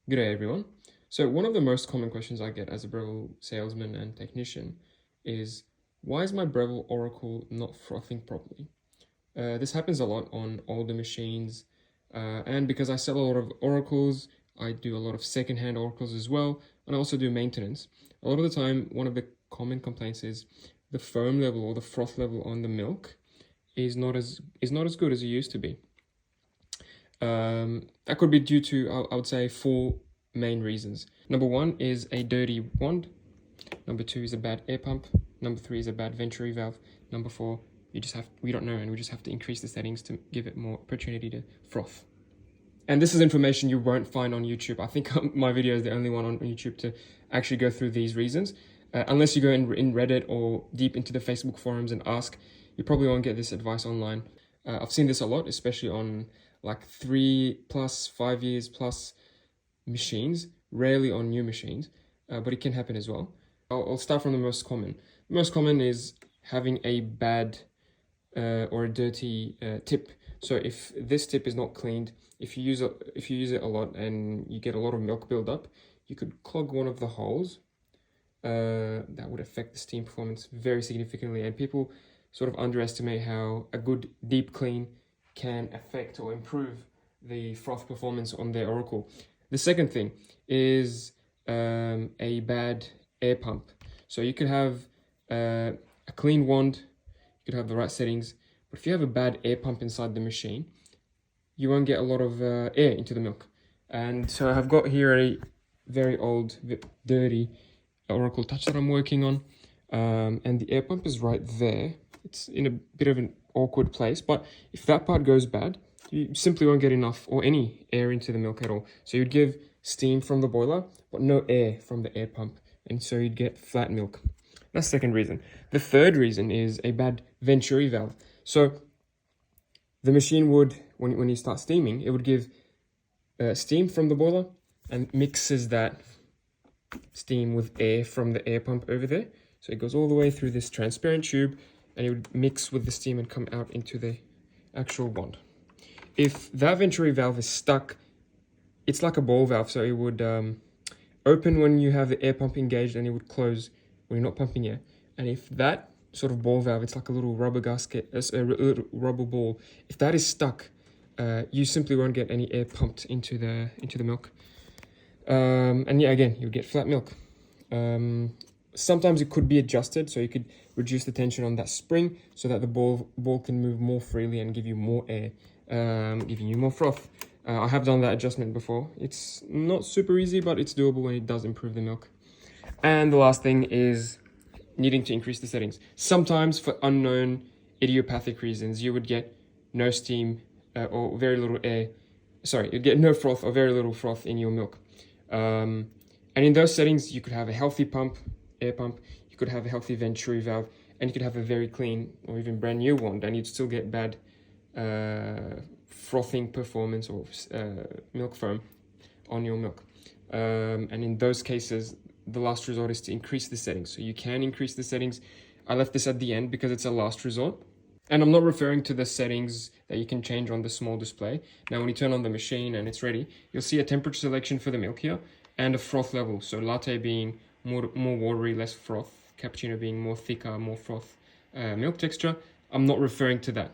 G'day everyone. So one of the most common questions I get as a Breville salesman and technician is, why is my Breville Oracle not frothing properly? This happens a lot on older machines, and because I sell a lot of oracles, I do a lot of second-hand oracles as well, and I also do maintenance. A lot of the time, one of the common complaints is the foam level or the froth level on the milk is not as good as it used to be. That could be due to, I would say, four main reasons. Number one is a dirty wand. Number two is a bad air pump. Number three is a bad Venturi valve. Number four, we don't know, and we just have to increase the settings to give it more opportunity to froth. And this is information you won't find on YouTube. I think my video is the only one on YouTube to actually go through these reasons. Unless you go in Reddit or deep into the Facebook forums and ask, you probably won't get this advice online. I've seen this a lot, especially on like 3+, 5 years plus machines, rarely on new machines, but it can happen as well. I'll start from the most common. The most common is having a bad or a dirty tip. So if this tip is not cleaned, if you use it a lot and you get a lot of milk buildup, you could clog one of the holes. That would affect the steam performance very significantly, and people sort of underestimate how a good deep clean can affect or improve the froth performance on their Oracle. The second thing is a bad air pump. So you could have a clean wand, you could have the right settings, but if you have a bad air pump inside the machine, you won't get a lot of air into the milk. And so I've got here a very old, dirty Oracle Touch that I'm working on, and the air pump is right there. It's in a bit of an awkward place, but if that part goes bad, you simply won't get enough or any air into the milk at all. So you'd give steam from the boiler, but no air from the air pump, and so you'd get flat milk. That's the second reason. The third reason is a bad Venturi valve. So the machine would, when you start steaming, it would give steam from the boiler and mixes that steam with air from the air pump over there. So it goes all the way through this transparent tube, and it would mix with the steam and come out into the actual wand. If that Venturi valve is stuck, it's like a ball valve, so it would open when you have the air pump engaged, and it would close when you're not pumping air. And if that sort of ball valve, it's like a little rubber gasket, a rubber ball, if that is stuck, you simply won't get any air pumped into the milk. And yeah, again, you'll get flat milk. Sometimes it could be adjusted, so you could reduce the tension on that spring so that the ball can move more freely and give you more air, giving you more froth. I have done that adjustment before. It's not super easy, but it's doable, and it does improve the milk. And the last thing is needing to increase the settings. Sometimes for unknown idiopathic reasons, you would get no steam or very little air. Sorry, you'd get no froth or very little froth in your milk. And in those settings, you could have a healthy pump, air pump, you could have a healthy Venturi valve, and you could have a very clean or even brand new wand, and you'd still get bad frothing performance or milk foam on your milk. And in those cases, the last resort is to increase the settings. So you can increase the settings. I left this at the end because it's a last resort. And I'm not referring to the settings that you can change on the small display. Now, when you turn on the machine and it's ready, you'll see a temperature selection for the milk here and a froth level. So latte being more watery, less froth, cappuccino being more thicker, more froth milk texture. I'm not referring to that.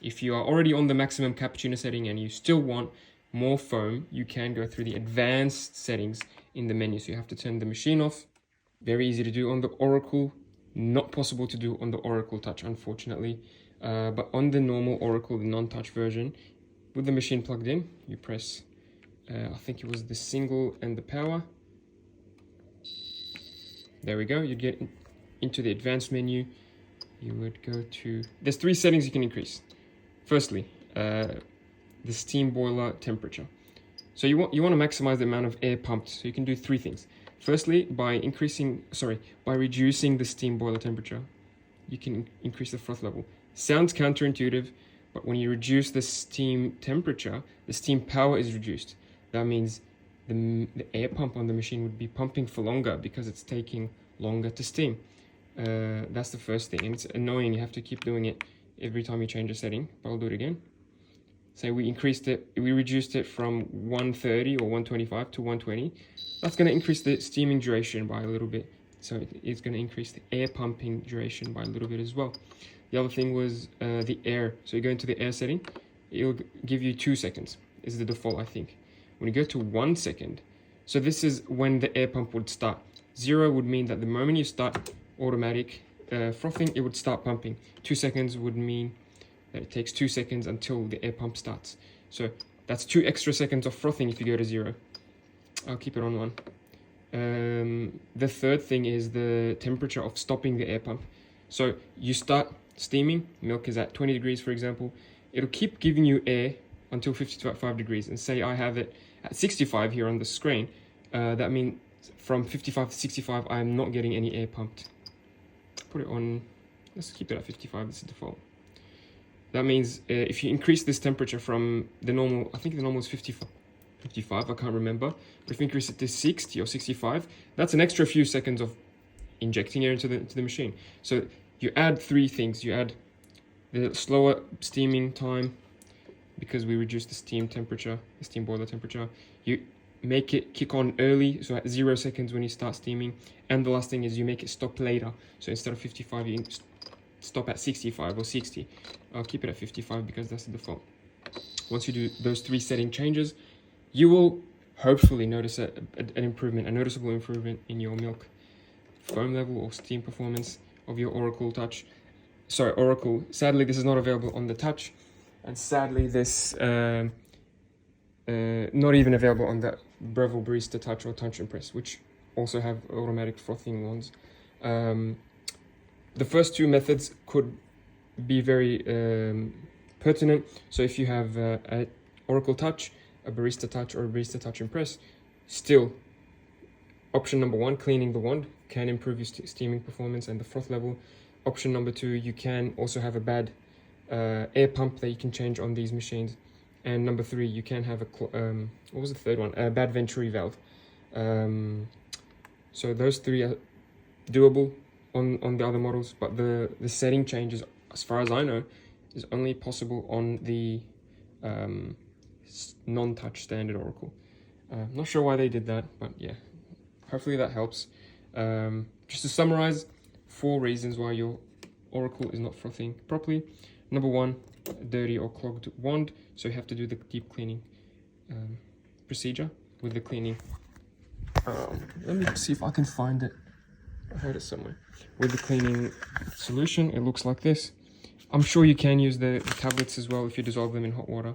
If you are already on the maximum cappuccino setting and you still want more foam, you can go through the advanced settings in the menu. So you have to turn the machine off. Very easy to do on the Oracle. Not possible to do on the Oracle Touch, unfortunately. But on the normal Oracle, the non-touch version, with the machine plugged in, you press, I think it was the single and the power. There we go. You'd get into the advanced menu. You would go to, there's 3 settings you can increase. Firstly, the steam boiler temperature. So you want to maximize the amount of air pumped. So you can do 3 things. Firstly, by reducing the steam boiler temperature, you can increase the froth level. Sounds counterintuitive, but when you reduce the steam temperature, the steam power is reduced. That means the air pump on the machine would be pumping for longer because it's taking longer to steam. That's the first thing, and it's annoying. You have to keep doing it every time you change a setting, but I'll do it again. say we reduced it from 130 or 125 to 120, that's going to increase the steaming duration by a little bit. So it's going to increase the air pumping duration by a little bit as well. The other thing was the air. So you go into the air setting, it'll give you 2 seconds is the default, I think. When you go to 1 second, so this is when the air pump would start. 0 would mean that the moment you start automatic frothing, it would start pumping. 2 seconds would mean that it takes 2 seconds until the air pump starts. So that's 2 extra seconds of frothing if you go to 0. I'll keep it on 1. The third thing is the temperature of stopping the air pump. So you start steaming, milk is at 20 degrees, for example. It'll keep giving you air until 55 degrees. And say I have it at 65 here on the screen. That means from 55 to 65, I'm not getting any air pumped. Put it on, let's keep it at 55, this is default. That means if you increase this temperature from the normal, I think the normal is 55, I can't remember. But if you increase it to 60 or 65, that's an extra few seconds of injecting air into the machine. So you add 3 things. You add the slower steaming time because we reduce the steam temperature, the steam boiler temperature. You make it kick on early, so at 0 seconds when you start steaming. And the last thing is you make it stop later. So instead of 55, you stop at 65 or 60. I'll keep it at 55 because that's the default. Once you do those 3 setting changes, you will hopefully notice a noticeable improvement in your milk foam level or steam performance of your Oracle Touch. Sorry, Oracle. Sadly, this is not available on the Touch, and sadly, this not even available on the Breville Barista Touch or Touch and Press, which also have automatic frothing ones. The first 2 methods could be very pertinent. So if you have an Oracle Touch, a Barista Touch, or a Barista Touch and Press, still, option number 1, cleaning the wand, can improve your steaming performance and the froth level. Option number 2, you can also have a bad air pump that you can change on these machines. And number 3, you can have what was the third one? A bad Venturi valve. So those 3 are doable on the other models, but the setting changes, as far as I know, is only possible on the non-touch standard Oracle. Not sure why they did that, but yeah, hopefully that helps. Just to summarize, 4 reasons why your Oracle is not frothing properly. Number 1, dirty or clogged wand, so you have to do the deep cleaning procedure with the cleaning. Let me see if I can find it. I heard it somewhere. With the cleaning solution, it looks like this. I'm sure you can use the tablets as well if you dissolve them in hot water.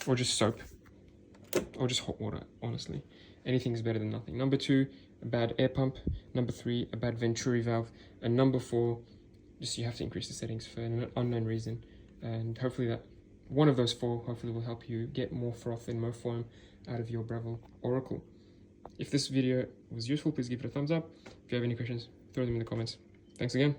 Or just soap. Or just hot water, honestly. Anything is better than nothing. Number 2, a bad air pump. Number 3, a bad Venturi valve. And number 4, just you have to increase the settings for an unknown reason. And hopefully that one of those 4 hopefully will help you get more froth and more foam out of your Breville Oracle. If this video was useful, please give it a thumbs up. If you have any questions, throw them in the comments. Thanks again.